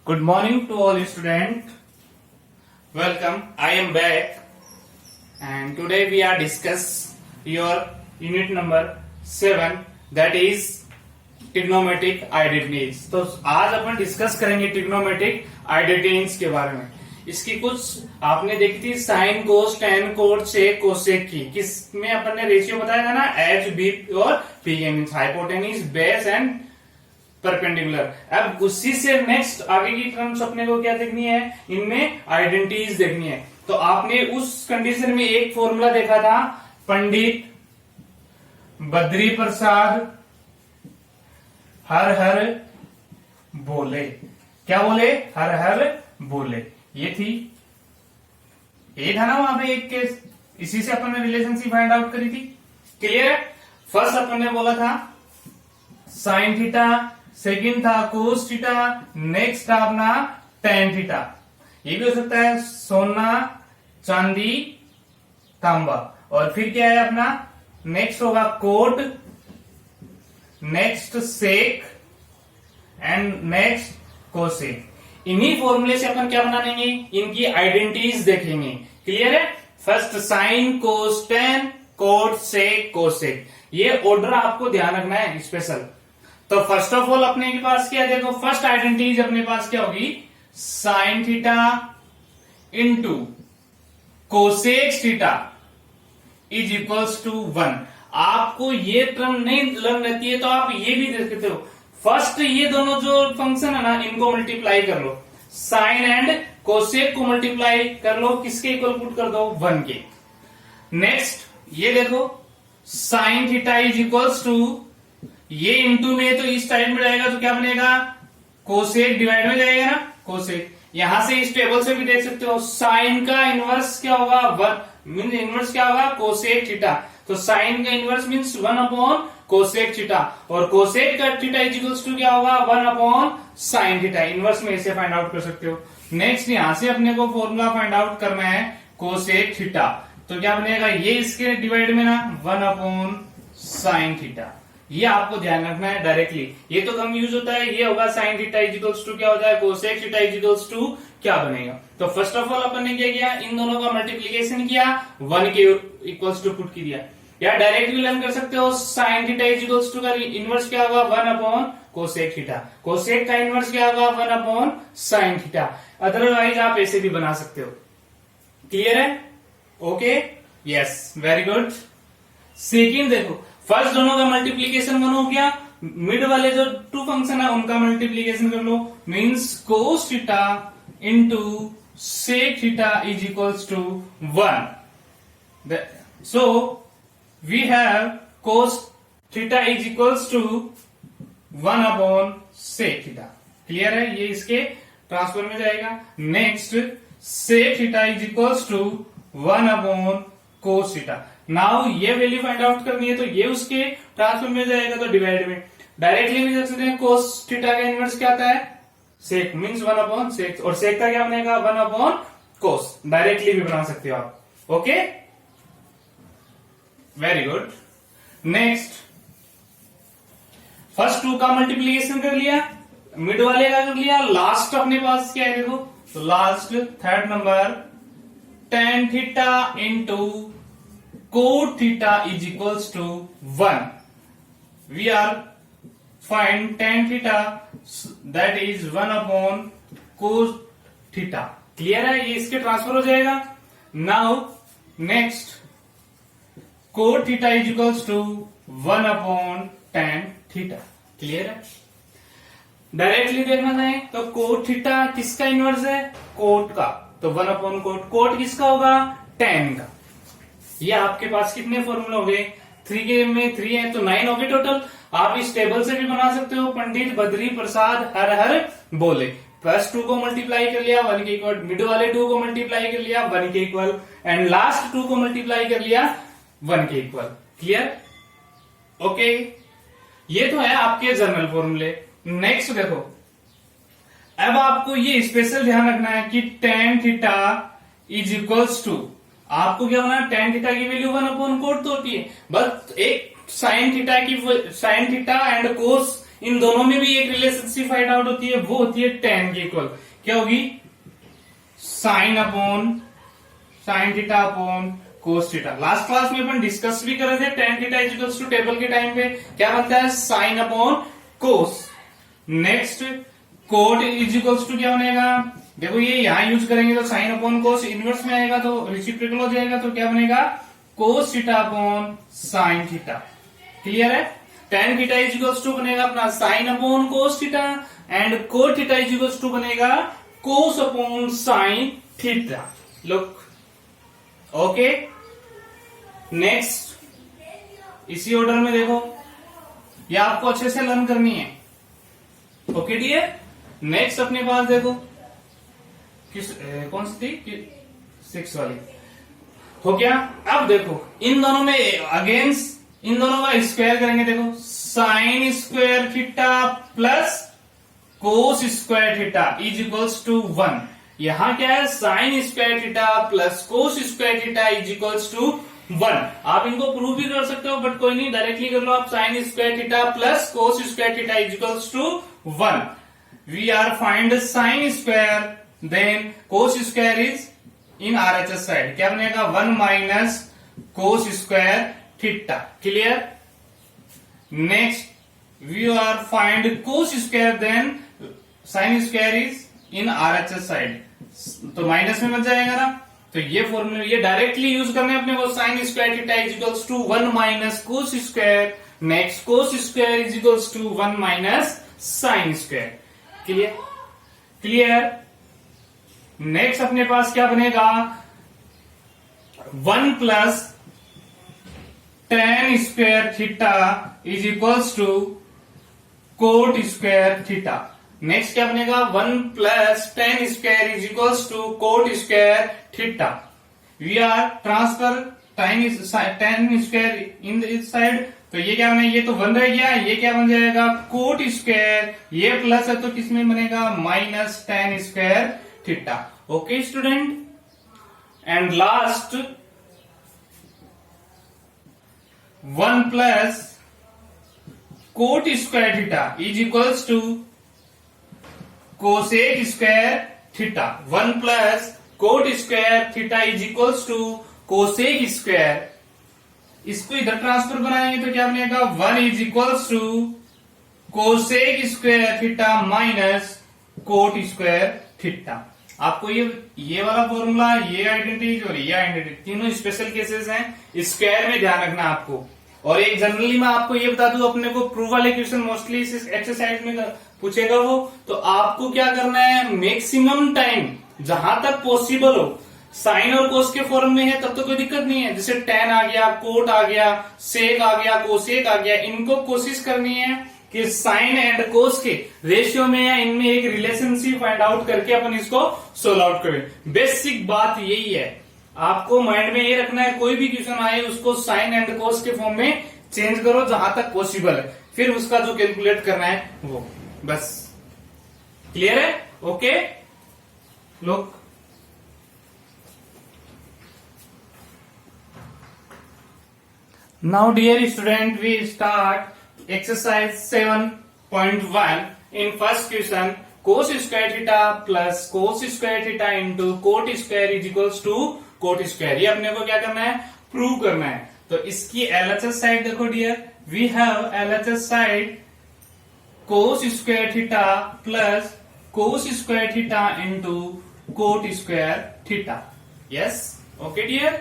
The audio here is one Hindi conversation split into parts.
Good morning to all students. Welcome. I am back, and today we are discuss your unit number 7, that is trigonometric identities. तो आज अपन डिस्कस करेंगे ट्रिग्नोमेट्रिक आइडेंटिटीज के बारे में. इसकी कुछ आपने देखी थी sine cos tan cot sec cosec की. किसमें अपन ने रेशियो बताया था ना, एच बी और पी के means hypotenuse base and perpendicular. अब उसी से नेक्स्ट आगे की टर्म्स अपने को क्या देखनी है, इनमें आइडेंटिटीज देखनी है. तो आपने उस कंडीशन में एक फॉर्मूला देखा था, पंडित बद्री प्रसाद हर हर बोले. क्या बोले? हर हर बोले. ये थी, ये था ना वहां पे एक केस. इसी से अपन ने रिलेशनशिप फाइंड आउट करी थी. क्लियर है? फर्स्ट अपन ने बोला था साइन थीटा, सेकंड था कोस थीटा, नेक्स्ट था अपना टेन थीटा. ये भी हो सकता है सोना चांदी तांबा. और फिर क्या है अपना नेक्स्ट होगा cot, next sec and next cosec. इन्हीं फॉर्मूले से अपन क्या बना लेंगे, इनकी आइडेंटिटीज देखेंगे. क्लियर है? First sine cos tan cot sec cosec. ये ऑर्डर आपको ध्यान रखना है स्पेशल. तो फर्स्ट ऑफ ऑल अपने के पास क्या है, देखो फर्स्ट आइडेंटिटीज अपने पास क्या होगी, sine theta into cosec theta is equals to 1. आपको ये टर्म नहीं लर्न रहती है तो आप ये भी देख सकते हो. फर्स्ट ये दोनों जो फंक्शन है ना, इनको मल्टीप्लाई कर लो. साइन एंड कोसेक को मल्टीप्लाई कर लो, किसके इक्वल पुट कर दो, 1 के. नेक्स्ट ये देखो sine theta is equals to, ये इंटू में तो इस साइड में जाएगा तो क्या बनेगा, कोसेक डिवाइड में जाएगा ना, कोसेक. यहां से इस टेबल से भी देख सकते हो साइन का इनवर्स क्या होगा, 1 मीन इनवर्स क्या होगा, कोसेक थीटा. तो साइन का inverse means 1 upon cosec theta, और कोसेक का थीटा इज इक्वल्स टू क्या होगा, 1 अपॉन साइन थीटा. इनवर्स में इसे फाइंड आउट कर सकते हो. नेक्स्ट यहां से अपने को फॉर्मूला फाइंड आउट करना है कोसेक थीटा. तो क्या बनेगा, ये इसके डिवाइड में ना 1 अपॉन साइन थीटा. ये आपको ध्यान रखना है डायरेक्टली. ये तो कम यूज होता है. ये होगा sine theta is equals to क्या होता है, cosec theta is equals to क्या बनेगा. तो फर्स्ट ऑफ ऑल अपन ने क्या किया, इन दोनों का मल्टीप्लीकेशन किया, 1 के इक्वल्स टू पुट किया. या डायरेक्ट भी लर्न कर सकते हो, sine theta is equals to का इनवर्स क्या होगा, 1 अपॉन कोसेक थीटा. कोसेक का इनवर्स क्या होगा, 1 अपॉन साइन थीटा. अदरवाइज आप ऐसे भी बना सकते हो. क्लियर है? Okay, yes, very good. Second देखो, फर्स्ट दोनों का मल्टीप्लीकेशन 1 हो गया, मिड वाले जो 2 फंक्शन है उनका मल्टीप्लीकेशन कर लो. Means cos theta into sec theta is equals to 1. So we have cos theta is equals to 1 upon sec theta. Clear है? ये इसके ट्रांसफर में जाएगा. Next sec theta is equals to 1 upon cos theta. Now ये वैल्यू फाइंड आउट करनी है तो ये उसके ट्रांसफर में जाएगा, तो डिवाइड में डायरेक्टली भी देख सकते हैं. कोस थीटा का इनवर्स क्या आता है, सेक मीन्स 1 अपॉन सेक, और सेक का क्या बनेगा, 1 अपॉन कोस. डायरेक्टली भी बना सकते हो आप. Okay, very good. Next first 2 का मल्टीप्लीकेशन कर लिया, मिड वाले का कर लिया. लास्ट अपने पास क्या है देखो, तो last third number tan theta into cot theta is equals to 1. We are find tan theta, that is 1 upon cos theta. Clear है? ये इसके ट्रांसफर हो जाएगा. Now next cot theta is equals to 1 upon tan theta. Clear है? डायरेक्टली देखना चाहे तो cot theta किसका इनवर्स है, कोट का, तो 1 अपॉन कोट. कोट किसका होगा, tan का. ये आपके पास कितने फॉर्मूले हो गए, 3 के में 3 है तो 9 हो गए टोटल. आप इस टेबल से भी बना सकते हो, पंडित बद्री प्रसाद हर हर बोले. फर्स्ट 2 को मल्टीप्लाई कर लिया 1 के इक्वल, मिड वाले 2 को मल्टीप्लाई कर लिया 1 के इक्वल, एंड लास्ट 2 को मल्टीप्लाई कर लिया 1 के इक्वल. क्लियर? ओके, ये तो है आपके जनरल फॉर्मूले. नेक्स्ट देखो, अब आपको ये स्पेशल ध्यान रखना है कि tan theta is equals to, आपको क्या होना है, tan थीटा की वैल्यू 1 अपॉन कोट तो होती है, बस एक साइन थीटा एंड कोस इन दोनों में भी एक रिलेशनशिप फाइंड आउट होती है, वो होती है tan के इक्वल। क्या होगी? Sine theta upon cos theta. Last class में अपन डिस्कस भी कर रहे थे, tan theta is equals to table के टाइम पे क्या बनता है? Sine upon cos. Next cot is equals to क्या बनेगा? देखो ये यहां यूज करेंगे तो साइन अपॉन कोस इनवर्स में आएगा तो रेसिप्रोकल हो जाएगा, तो क्या बनेगा? Cos theta upon sine theta. Clear है? tan theta is equals to बनेगा अपना sine upon cos theta and cot theta is equals to बनेगा cos upon sine theta. Look okay. Next इसी ऑर्डर में देखो, ये आपको अच्छे से लर्न करनी है। Okay dear. नेक्स्ट अपने पास देखो कौन सी थी? 6 वाली हो गया। अब देखो इन दोनों में अगेंस्ट इन दोनों का स्क्वायर करेंगे। देखो sine square theta plus cos square theta is equals to 1। यहां क्या है? Sine square theta plus cos square theta is equals to 1। आप इनको प्रूव भी कर सकते हो, बट कोई नहीं, डायरेक्टली कर लो आप। Sine square theta plus cos square theta is equals to 1। We are find sine square then cos square is in RHS side. क्या बनेगा? 1 minus cos square theta. Clear? Next we are find cos square then sine square is in RHS side, तो माइनस में बच जाएगा ना। तो ये फॉर्मूला ये डायरेक्टली यूज करने अपने को। Sine square theta is equals to 1 minus cos square. Next cos square is equals to 1 minus sine square. Clear? Clear. Next अपने पास क्या बनेगा? 1 plus tan square theta is equals to cot square theta. Next क्या बनेगा? 1 plus tan square is equals to cot square theta. We are transfer tan square in this side, तो ये क्या बनेगा? ये तो 1 रह गया, ये क्या बन जाएगा? Coat square. ये प्लस है तो किसमें बनेगा? Minus tan square theta. Okay student. And last 1 plus cot square theta is equals to cosec square theta. 1 plus cot square theta is equals to cosec square. इसको इधर ट्रांसफर बनाएंगे तो क्या बनेगा? 1 is equals to cosec square theta minus cot square theta. आपको ये वाला फॉर्मूला, ये आइडेंटिटीज और ये आइडेंटिटी तीनों स्पेशल केसेस हैं, स्क्वायर में ध्यान रखना आपको। और एक जनरली मैं आपको ये बता दूं, अपने को प्रूफ वाले क्वेश्चन मोस्टली इस एक्सरसाइज में पूछेगा वो, तो आपको क्या करना है? मैक्सिमम टाइम जहां तक पॉसिबल हो, साइन और कोस के फॉर्म में है तब तो कोई दिक्कत नहीं है, जैसे tan आ गया, कोट आ गया, सेक आ गया, कोसेक आ गया, इनको कोशिश करनी है कि साइन एंड कोस के रेशियो में या इनमें एक रिलेशनशिप फाइंड आउट करके अपन इसको सोल्व आउट करें। बेसिक बात यही है, आपको माइंड में ये रखना है, कोई भी क्वेश्चन आए उसको साइन एंड कोस के फॉर्म में चेंज करो जहां तक पॉसिबल है, फिर उसका जो कैलकुलेट करना है वो बस। क्लियर है? ओके लोग। Now dear student, we start exercise 7.1. In first question, cos square theta plus cos square theta into cot square is equals to cot square. ये अपने को क्या करना है? प्रूव करना है। तो इसकी LHS साइड देखो dear, we have LHS side cos square theta plus cos square theta into cot square theta. Yes, okay dear,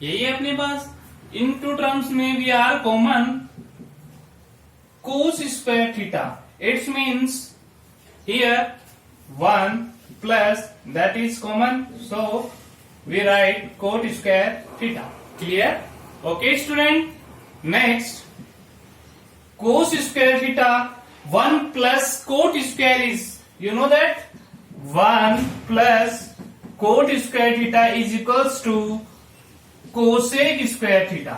यही है अपने पास। इन टू टर्म्स में we are common cos square theta. It means here 1 plus that is common, so we write cot square theta. Clear? Okay student. Next, cos square theta 1 plus cot square is, you know that 1 plus cot square theta is equals to cosec square theta.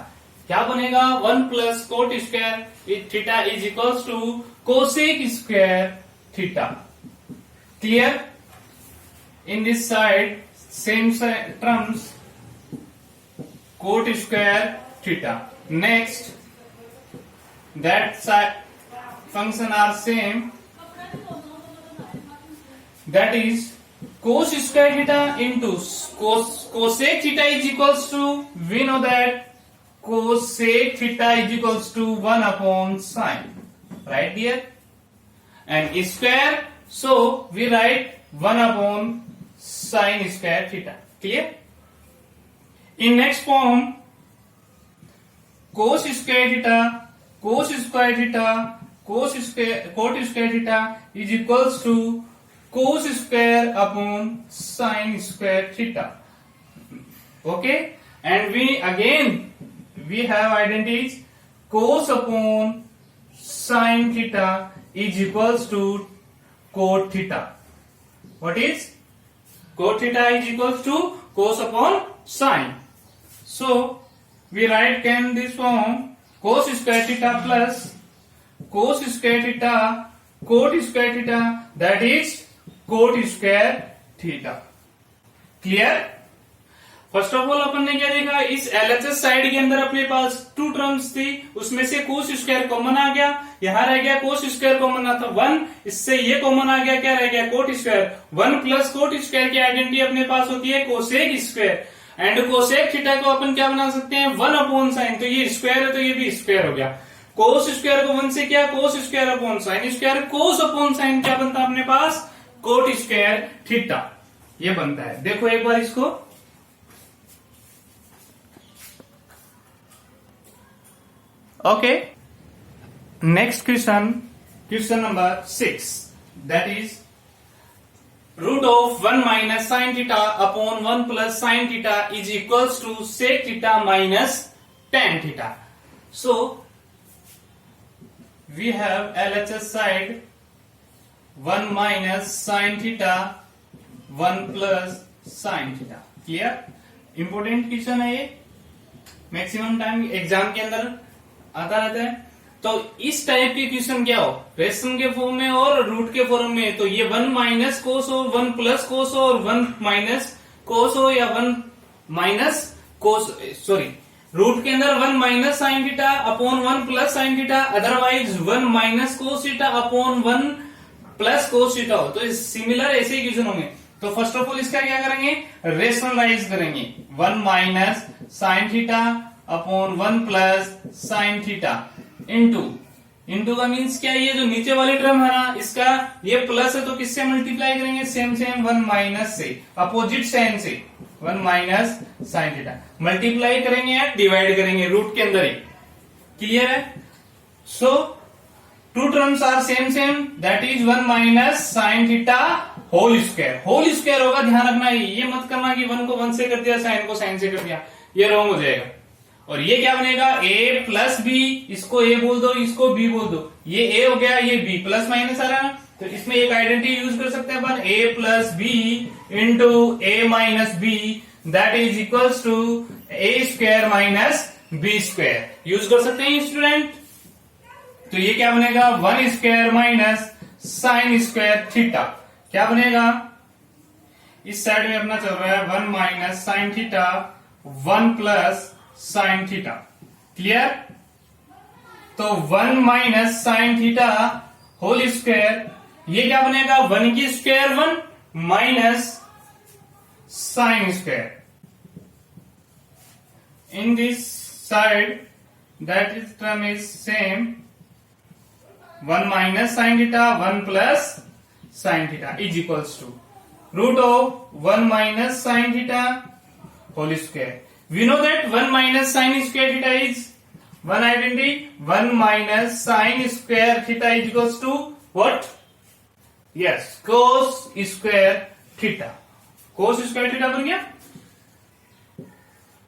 क्या बनेगा? 1 plus cot square theta is equals to cosec square theta. Clear? In this side same terms cot square theta. Next that side function are same, that is cos square theta into cosec theta is equals to, we know that cosec theta is equals to 1 upon sine, right here, and square, so we write 1 upon sine square theta. Clear? In next form, cos square theta, cos square theta, cot square theta is equals to cos square upon sine square theta. Okay, and we have identities. Cos upon sine theta is equals to cot theta. What is cot theta? Is equals to cos upon sine. So we write can this form cos square theta plus cos square theta cot square theta, that is cot square theta. Clear? First of all अपन ने क्या देखा, इस एलएचएस साइड के अंदर अपने पास 2 टर्म्स थी, उसमें से कोस स्क्वायर कॉमन आ गया, यहां रह गया कोस स्क्वायर कॉमन आता 1, इससे ये कॉमन आ गया, क्या रह गया coat square. 1 plus cot square की आइडेंटिटी अपने पास होती है cosec square, and cosec theta को अपन क्या बना सकते हैं 1 अपॉन साइन, तो ये स्क्वायर है तो ये भी स्क्वायर हो गया. कोस स्क्वायर को 1 से क्या cos square upon sine square, कोस अपॉन साइन क्या बनता है अपने पास कोट स्क्वायर थीटा, ये बनता है. देखो एक बार इसको, okay. Next question, question number 6, that is root of 1 minus sine theta upon 1 plus sine theta is equals to sec theta minus tan theta. So we have LHS side 1 minus sin theta 1 plus sin theta. Clear? Important question है ये, मैक्सिमम टाइम एग्जाम के अंदर आता रहता है. तो इस टाइप के क्वेश्चन क्या हो, रेशन के फॉर्म में और रूट के फॉर्म में, तो ये 1 माइनस कोस हो, 1 प्लस कोस हो, और 1 माइनस कोस हो, या 1 माइनस कोस, सॉरी रूट के अंदर 1 minus sine theta upon 1 plus sine theta, otherwise 1 minus कोस theta upon 1 plus cos theta हो. तो सिमिलर ऐसे ही क्वेश्चन होंगे. तो फर्स्ट ऑफ ऑल इसका क्या करेंगे, रेशनलाइज करेंगे. 1 minus sine theta upon 1 plus sine theta into का मीन्स क्या, ये जो नीचे वाली टर्म है ना, इसका ये प्लस है तो किससे मल्टीप्लाई करेंगे, सेम 1 माइनस से, अपोजिट साइन से, 1 माइनस साइन थीटा मल्टीप्लाई करेंगे या डिवाइड करेंगे रूट के अंदर ही. क्लियर है? So two terms are same, that is 1 minus sine theta whole square. Whole square होगा, ध्यान रखना, ये मत करना कि 1 को 1 से कर दिया, साइन को साइन से कर दिया, ये रॉन्ग हो जाएगा. और ये क्या बनेगा, a प्लस बी, इसको a बोल दो, इसको b बोल दो, ये a हो गया, ये b, प्लस माइनस आ रहा है. तो इसमें एक आइडेंटिटी यूज कर सकते हैं अपन, a plus B into a minus B, that is equals to a square minus b square. Use कर सकते हैं स्टूडेंट. तो ये क्या बनेगा, 1 square minus sine square theta. क्या बनेगा, इस साइड में अपना चल रहा है 1 minus sine theta 1 plus sine theta. Clear? तो 1 minus sine theta whole square, ये क्या बनेगा 1 की square 1 minus sine square. In this side that is term is same, 1 minus sine theta 1 plus sine theta is equals to root of 1 minus sine theta whole square. We know that 1 minus sin square theta is one identity. 1 minus sin square theta is equals to what? Yes, cos square theta. Cos square theta बन गया.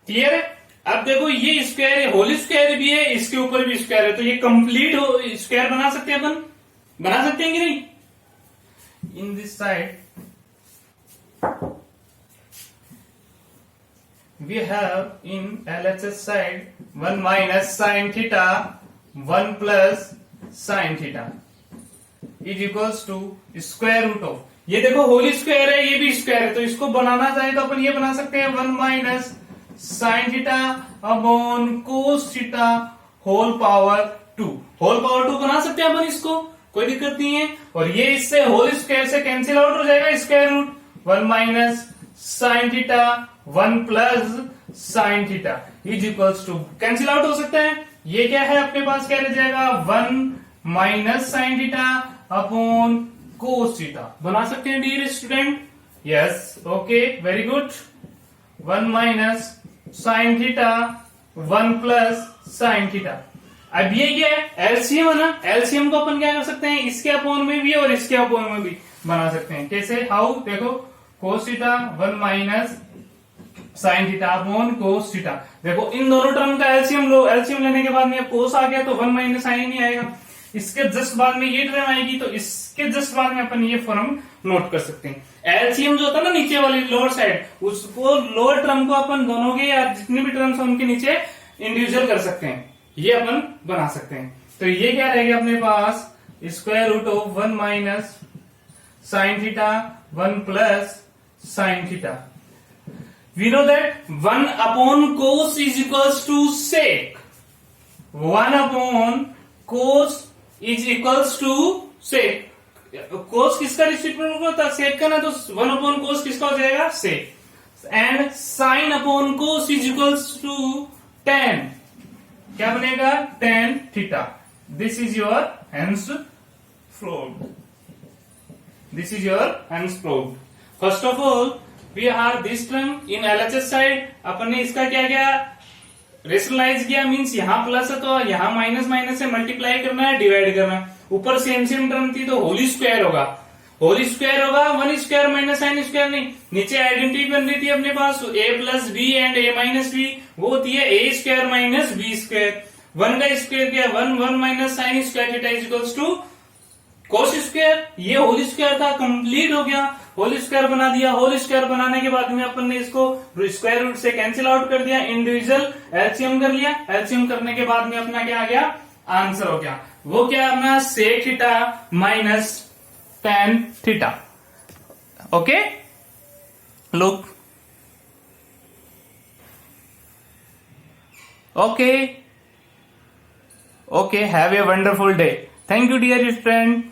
क्लियर है? अब देखो ये स्क्वायर है, होल स्क्वायर भी है, इसके ऊपर भी स्क्वायर है, तो ये कंप्लीट स्क्वायर बना सकते हैं अपन, बना सकते हैं कि नहीं. इन this side we have in LHS side 1 minus sin theta 1 plus sin theta is equals to square root of, ये देखो होल स्क्वायर है, ये भी स्क्वायर है, तो इसको बनाना चाहे तो अपन ये बना सकते हैं 1 minus sine theta upon cos theta whole power 2 whole power 2 बना सकते हैं अपन इसको, कोई दिक्कत नहीं है। और ये इससे होल स्क्वायर से कैंसिल आउट हो जाएगा, square root 1 minus sine theta 1 plus sine theta is equals to, cancel out हो सकता है। ये क्या है अपने पास, क्या रह जाएगा 1 minus sine theta upon cos theta, बना सकते हैं dear student. Yes, okay, very good. 1 minus sine theta 1 plus sine theta. अब ये क्या है, एलसीएम है ना, एलसीएम को अपन क्या कर सकते हैं, इसके अपोन में भी और इसके अपोन में भी बना सकते हैं। कैसे, हाउ, देखो cos theta 1 minus sine theta upon cos theta. देखो इन दोनों टर्म का एलसीएम लो, एलसीएम लेने के बाद में कोस आ गया तो 1 माइनस साइन ही आएगा। इसके जस्ट बाद में ये टर्म आएगी तो इसके जस्ट बाद में अपन ये फॉर्म नोट कर सकते हैं। एलसीएम जो होता है ना नीचे वाली लोअर साइड, उसको लोअर टर्म को अपन दोनों के या जितने भी टर्म्स उनके नीचे इंडिविजुअल कर सकते हैं, ये अपन बना सकते हैं। तो ये क्या रहेगा अपने पास, square root of 1 minus sine theta 1 plus sine theta. We know that 1 upon cos is equals to sec. 1 upon cos is equals to sec. cos किसका रेसिप्रोकल होता है, sec का ना, तो 1 upon cos किसका हो जाएगा, sec. And sin upon cos is equals to tan. क्या बनेगा, tan theta. This is your hence proved. This is your hence proved. First of all, we have this term in LHS side. अपन ने इसका क्या क्या रेशनलाइज किया, मीन्स यहाँ प्लस है तो यहाँ माइनस माइनस से मल्टीप्लाई करना है, डिवाइड करना है। ऊपर सेम सेम टर्म थी तो होली स्क्वायर होगा, होली स्क्वायर होगा 1 स्क्वायर माइनस साइन स्क्वायर नहीं। नीचे आइडेंटिटी बन रही थी अपने पास a plus B and a minus B, वो होती है a square minus B square. 1 का स्क्वायर क्या, 1 minus sine square theta is equals to cos square. ये होल स्क्वायर था, कंप्लीट हो गया, होल स्क्वायर बना दिया। होल स्क्वायर बनाने के बाद में अपन ने इसको स्क्वायर रूट से कैंसिल आउट कर दिया, इंडिविजुअल एलसीएम कर लिया। एलसीएम करने के बाद में अपना क्या आ गया, आंसर हो गया। वो क्या अपना sec theta minus tan theta. Okay, look, okay, have a wonderful day. Thank you dear friend.